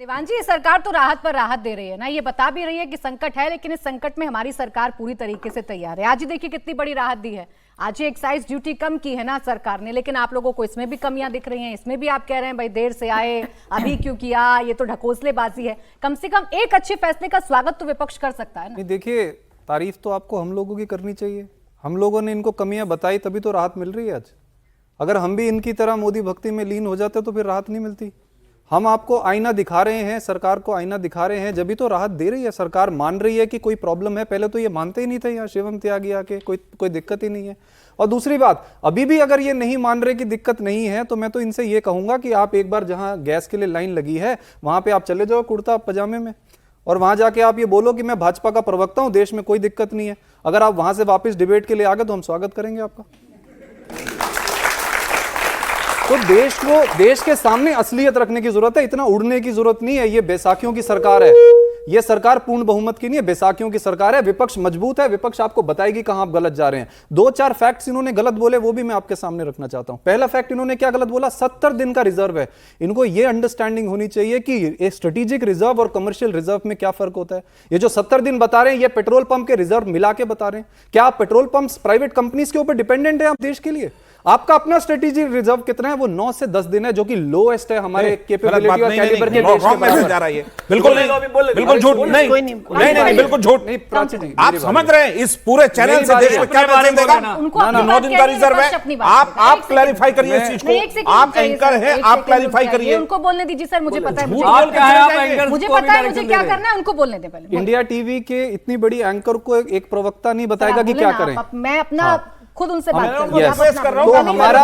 देवान जी, ये सरकार तो राहत पर राहत दे रही है ना, ये बता भी रही है कि संकट है, लेकिन इस संकट में हमारी सरकार पूरी तरीके से तैयार है। आज ही देखिए कितनी बड़ी राहत दी है, आज ही एक्साइज ड्यूटी कम की है ना सरकार ने, लेकिन आप लोगों को इसमें भी कमियां दिख रही हैं। इसमें भी आप कह रहे हैं भाई देर से आए, अभी क्यों किया, ये तो ढकोसलेबाजी है। कम से कम एक अच्छे फैसले का स्वागत तो विपक्ष कर सकता है ना। देखिए, तारीफ तो आपको हम लोगों की करनी चाहिए। हम लोगों ने इनको कमियां बताई तभी तो राहत मिल रही है आज। अगर हम भी इनकी तरह मोदी भक्ति में लीन हो जाते तो फिर राहत नहीं मिलती। हम आपको आईना दिखा रहे हैं, सरकार को आईना दिखा रहे हैं, जब भी तो राहत दे रही है। सरकार मान रही है कि कोई प्रॉब्लम है। पहले तो ये मानते ही नहीं थे, यहाँ शिवम त्यागी आके कोई दिक्कत ही नहीं है। और दूसरी बात, अभी भी अगर ये नहीं मान रहे कि दिक्कत नहीं है तो मैं तो इनसे ये कहूंगा कि आप एक बार जहां गैस के लिए लाइन लगी है वहां पे आप चले जाओ कुर्ता पजामे में, और वहां जाके आप ये बोलो कि मैं भाजपा का प्रवक्ता हूं, देश में कोई दिक्कत नहीं है। अगर आप वहां से वापस डिबेट के लिए आ गए तो हम स्वागत करेंगे आपका। तो देश के सामने असलियत रखने की जरूरत है, इतना उड़ने की जरूरत नहीं है। ये बैसाखियों की सरकार है, ये सरकार पूर्ण बहुमत की नहीं है, बैसाखियों की सरकार है। विपक्ष मजबूत है, विपक्ष आपको बताएगी कहां आप गलत जा रहे हैं। 2-4 फैक्ट्स इन्होंने गलत बोले, वो भी मैं आपके सामने रखना चाहता हूं। पहला फैक्ट इन्होंने क्या गलत बोला, 70 दिन का रिजर्व है। इनको ये अंडरस्टैंडिंग होनी चाहिए कि स्ट्रेटेजिक रिजर्व और कमर्शियल रिजर्व में क्या फर्क होता है। ये जो 70 दिन बता रहे हैं, ये पेट्रोल पंप के रिजर्व मिला के बता रहे हैं। क्या आप पेट्रोल पंप प्राइवेट कंपनीज के ऊपर डिपेंडेंट है आप देश के लिए? आपका अपना स्ट्रेटेजिक रिजर्व कितना है? वो 9 से 10 दिन है, जो कि लोएस्ट है हमारे कैपेबिलिटी और कैलिबर के देश के मैसेज जा रहा है। बिल्कुल झूठ नहीं, बिल्कुल झूठ नहीं। आप समझ रहे हैं इस पूरे चैनल से देश में क्या मैसेज देगा? 9 दिन का रिजर्व है। आप क्लैरिफाई करिए इस चीज को। आप एंकर हैं, आप क्लैरिफाई करिए। उनको बोलने दीजिए सर, मुझे पता है मुझे पता है मुझे क्या करना है, उनको बोलने दे पहले। इंडिया टीवी के इतनी बड़ी एंकर को एक प्रवक्ता नहीं बताएगा कि क्या करें। मैं अपना खुद उनसे बात करूंगा। तो हमारा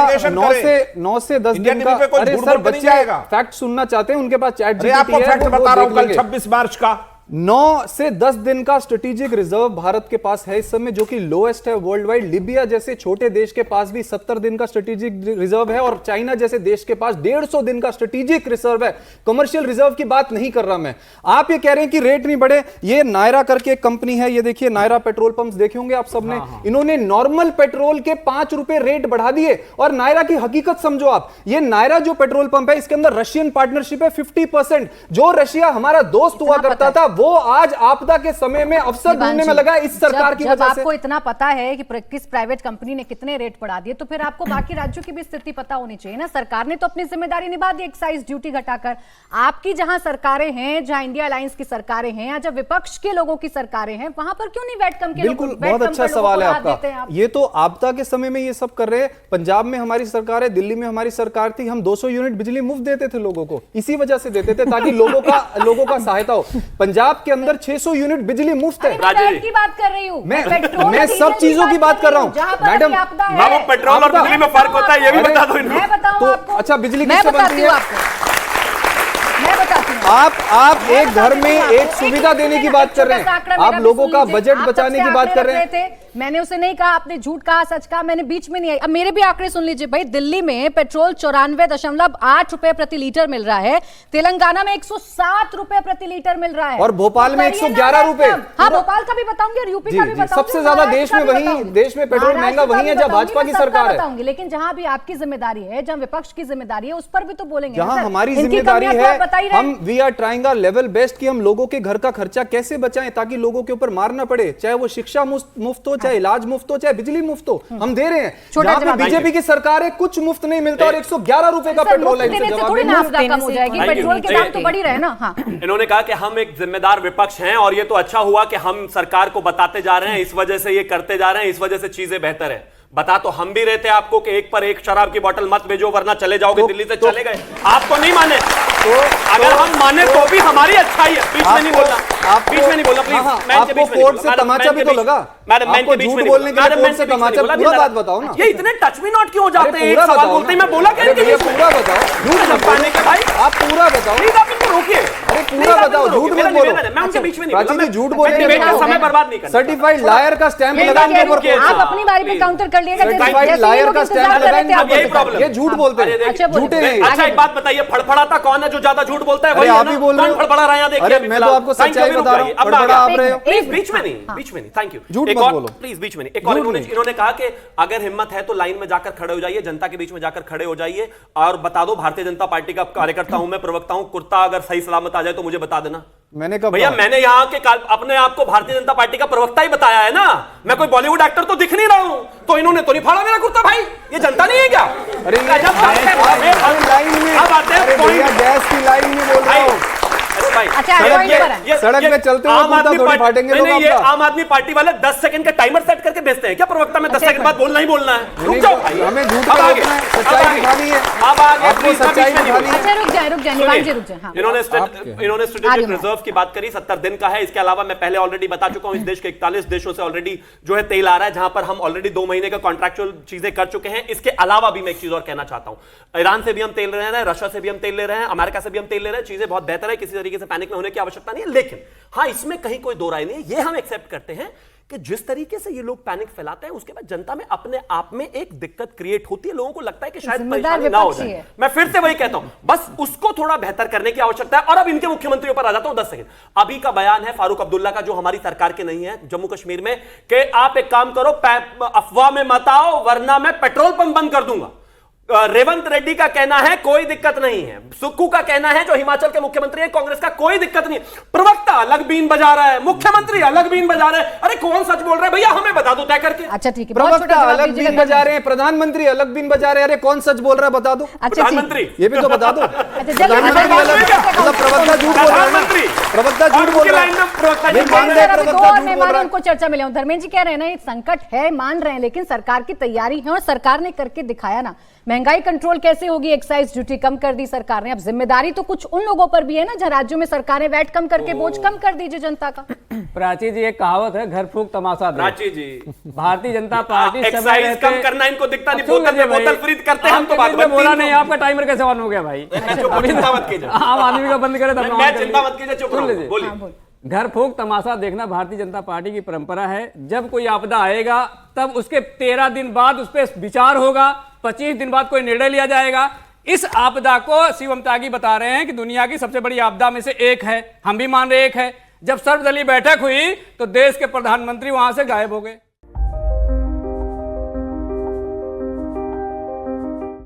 9 से 10 दिन का, अरे सर बच्चे फैक्ट सुनना चाहते हैं, उनके पास चैट जीपीटी है। आपको फैक्ट बता रहा हूं, कल 26 मार्च का 9 से 10 दिन का स्ट्रेटेजिक रिजर्व भारत के पास है इस समय, जो कि लोएस्ट है वर्ल्ड वाइड। लिबिया जैसे छोटे देश के पास भी 70 दिन का स्ट्रेटेजिक रिजर्व है, और चाइना जैसे देश के पास 150 दिन का स्ट्रेटेजिक रिजर्व है। कमर्शियल रिजर्व की बात नहीं कर रहा मैं। आप ये कह रहे हैं कि रेट नहीं बढ़े। ये नायरा करके एक कंपनी है, ये देखिए नायरा पेट्रोल पंप्स देखे होंगे आप सबने। इन्होंने नॉर्मल पेट्रोल के 5 रुपए रेट बढ़ा दिए। और नायरा की हकीकत समझो आप, ये नायरा जो पेट्रोल पंप है इसके अंदर रशियन पार्टनरशिप है 50%। जो रशिया हमारा दोस्त हुआ करता था वो आज आपदा के समय में अवसर ढूंढने में लगा इस सरकार की वजह से। आपको इतना पता है कि किस प्राइवेट कंपनी ने कितने रेट बढ़ा दिए, तो फिर आपको बाकी राज्यों की भी स्थिति पता होनी चाहिए ना। सरकार ने तो अपनी जिम्मेदारी निभा दी एक्साइज ड्यूटी घटाकर। आपकी जहां सरकारें हैं, जहां इंडिया अलायंस की सरकारें हैं, या जब विपक्ष के लोगों की सरकारें हैं, वहां पर क्यों नहीं वैट कम के? बिल्कुल, बहुत अच्छा सवाल है आपका। ये तो आपदा के समय में ये सब कर रहे हैं। पंजाब में हमारी सरकार है, दिल्ली में हमारी सरकार थी, हम 200 यूनिट बिजली मुफ्त देते थे लोगों को, इसी वजह से देते थे ताकि लोगों का सहायता हो। पंजाब के अंदर 600 यूनिट बिजली मुफ्त है। मैं की बात कर रही हूँ, मैं सब चीजों की बात कर रहा हूँ मैडम। बाबू, पेट्रोल और बिजली में फर्क होता है, ये भी बता दो इनको। मैं बताऊं आपको। अच्छा, बिजली मैं बताती हूँ आपको, मैं बताती हूँ। आप एक घर में एक सुविधा देने की बात कर रहे हैं, आप लोगों का बजट बचाने की बात कर रहे हैं। मैंने उसे नहीं कहा, आपने झूठ कहा, सच कहा, मैंने बीच में नहीं आई। अब मेरे भी आंकड़े सुन लीजिए भाई। दिल्ली में पेट्रोल 94.8 रुपए प्रति लीटर मिल रहा है, तेलंगाना में 107 रुपए प्रति लीटर मिल रहा है, और भोपाल में 111 रुपए। हाँ, भोपाल का भी बताऊंगी और यूपी का भी बताऊंगी। सबसे ज्यादा देश में पेट्रोल महंगा वही है जहां भाजपा की सरकार है। बताऊंगी, लेकिन जहां भी आपकी जिम्मेदारी है, जहां विपक्ष की जिम्मेदारी है, उस पर भी तो बोलेंगे। जहां हमारी जिम्मेदारी है, हम we are trying our level best कि हम लोगों के घर का खर्चा कैसे बचाएं ताकि लोगों के ऊपर मार ना पड़े। चाहे वो शिक्षा मुफ्त हो, चाहे इलाज मुफ्त हो, चाहे बिजली मुफ्त हो, हम दे रहे हैं। जहां पे बीजेपी की सरकार है कुछ मुफ्त नहीं मिलता और 111 रुपए का पेट्रोल है। कम हो जाएगी, पेट्रोल के दाम तो बढ़ ही रहे ना। हाँ, इन्होंने कहा कि हम एक जिम्मेदार विपक्ष हैं, और ये तो अच्छा हुआ कि हम सरकार को बताते जा रहे हैं, इस वजह से ये करते जा रहे हैं, इस वजह से चीजें बेहतर है। बता तो हम भी रहे थे आपको कि एक पर एक शराब की बोतल मत भेजो वरना चले जाओगे, दिल्ली से चले गए। आप तो नहीं माने। अगर हम माने तो भी हमारी अच्छाई है। बीच में नहीं बोलना, बीच में नहीं बोलना प्लीज। आपको कोर्ट से तमाचा भी तो लगा। मैडम, मैं झूठ बोलने के लिए कोर्ट से तमाचा, पूरा बात बताओ ना। ये इतने टच मी नॉट क्यों हो जाते हैं? एक सवाल बोलते ही मैं बोला क्या? पूरा बताओ, झूठ मत बोलने के भाई, आप पूरा बताओ। प्लीज आप इनको रोकिए। पूरा बताओ, झूठ मत बोलो। मैं उनके बीच में नहीं, प्राची जी झूठ बोले, समय बर्बाद नहीं करना। सर्टिफाइड लायर का स्टैंप लगा के ऊपर आप अपनी बारी पे काउंटर कर लिएगा। सर्टिफाइड लायर का स्टैंप लगाएंगे, यही प्रॉब्लम, ये झूठ बोलते हैं, झूठे नहीं। अच्छा एक बात बताइए, फड़फड़ाता कौन है जो ज्यादा झूठ बोलता है? अरे आप ही बोल रहे हो, फड़फड़ा रहा है, देखिए। अरे मैं तो आपको सच्चाई बता रहा हूं, फड़फड़ा आप रहे हो। प्लीज बीच में नहीं, बीच में नहीं, थैंक यू। झूठ मत बोलो प्लीज बीच में नहीं। एक और इन्होंने कहा कि अगर हिम्मत है तो लाइन में जाकर खड़े हो जाइए, जनता के बीच में जाकर खड़े हो जाइए और बता दो भारतीय जनता पार्टी का कार्यकर्ता हूं मैं, प्रवक्ता हूं, कुर्ता अगर सही सलामत आ जाए तो मुझे बता देना। मैंने कहा भैया मैंने यहाँ के अपने आप को भारतीय जनता पार्टी का प्रवक्ता ही बताया है ना, मैं कोई बॉलीवुड एक्टर तो दिख नहीं रहा हूं, तो इन्होंने तो नहीं फाड़ा मेरा कुर्ता। भाई ये जनता नहीं है क्या? अरे लाइन में अब आते हैं गैस की लाइन में बोल रहा हूं। अच्छा, सड़क में चलते हुए कुर्ता थोड़ी फाटेंगे लोग नहीं, ये आपका। आम आदमी पार्टी वाले 10 सेकंड का टाइमर सेट करके भेजते हैं क्या प्रवक्ता में? 10 सेकंड बाद बोलना ही बोलना है। रुक जाओ भाई, हमें झूठ पे रोकना है, सच्चाई दिखानी है। अब आगे आपको सच्चाई दिखानी है। अच्छा रुक जाए निवाल जी रुक जाए। हाँ। इन्होंने स्ट्रेटेजिक रिजर्व की बात करी, 70 दिन का है। इसके अलावा मैं पहले ऑलरेडी बता चुका हूं, इस देश के 41 देशों से ऑलरेडी जो है तेल आ रहा है, जहां पर हम ऑलरेडी 2 महीने का कॉन्ट्रैक्चुअल चीजें कर चुके हैं। इसके अलावा भी मैं एक चीज और कहना चाहता हूं, ईरान से भी हम तेल ले रहे हैं, रशिया से भी हम तेल ले रहे हैं, अमेरिका से भी हम तेल ले रहे हैं। चीजें बहुत बेहतर है, किसी तरीके से पैनिक में होने की आवश्यकता नहीं है। लेकिन हां, इसमें कहीं कोई दो राय नहीं है, ये हम एक्सेप्ट करते हैं कि जिस तरीके से ये लोग पैनिक फैलाते हैं, उसके बाद जनता में अपने आप में एक दिक्कत क्रिएट होती है। लोगों को लगता है कि शायद परेशानी ना हो जाए। मैं फिर से वही कहता हूं, बस उसको थोड़ा बेहतर करने की आवश्यकता है। और अब इनके मुख्यमंत्रियों पर आ जाता हूं 10 सेकंड। अभी का बयान है फारूक अब्दुल्ला का, जो हमारी सरकार के नहीं है, जम्मू कश्मीर में, कि आप एक काम करो, अफवाह में मत आओ वरना मैं पेट्रोल पंप बंद कर दूंगा। रेवंत रेड्डी का कहना है कोई दिक्कत नहीं है। सुक्खू का कहना है, जो हिमाचल के मुख्यमंत्री हैं कांग्रेस का, कोई दिक्कत नहीं। प्रवक्ता अलग बीन बजा रहा है, मुख्यमंत्री अलग बीन बजा रहे हैं। अरे कौन सच बोल रहा है भैया, हमें बता दो तय करके। अच्छा ठीक है, प्रवक्ता अलग बीन बजा रहे हैं, प्रधानमंत्री अलग बीन बजा रहे हैं। अरे कौन सच बोल रहा है बता दो। प्रधानमंत्री ये भी तो बता दो। प्रधानमंत्री मतलब प्रवक्ता झूठ बोल रहा है, प्रवक्ता झूठ बोल रहा है। उनको चर्चा में ले, धर्मेंद्र जी कह रहे हैं ना, ये संकट है मान रहे हैं, लेकिन सरकार की तैयारी है और सरकार ने करके दिखाया ना। महंगाई कंट्रोल कैसे होगी? एक्साइज ड्यूटी कम कर दी सरकार ने। अब जिम्मेदारी तो कुछ उन लोगों पर भी है ना, जहां राज्यों में सरकारें वैट कम करके बोझ कम कर दीजिए जनता का। प्राची जी, एक कहावत है, घर फूंक तमाशा दे। प्राची जी, भारतीय जनता पार्टी एक्साइज कम करना इनको दिखता नहीं, बोतल फ्रीज करते हैं हम तो बात बोला नहीं। आपका टाइमर कैसे ऑन हो गया भाई? चिंता मत कीजिए, आम आदमी का बंद करे तब मैं चिंता मत कीजिए, चुप रहो, बोलिए। घर फूंक तमाशा देखना भारतीय जनता पार्टी की परंपरा है। जब कोई आपदा आएगा तब उसके 13 दिन बाद उस पर विचार होगा, 25 दिन बाद कोई निर्णय लिया जाएगा। इस आपदा को शिवम त्यागी बता रहे हैं कि दुनिया की सबसे बड़ी आपदा में से एक है, हम भी मान रहे एक है। जब सर्वदलीय बैठक हुई तो देश के प्रधानमंत्री वहां से गायब हो गए।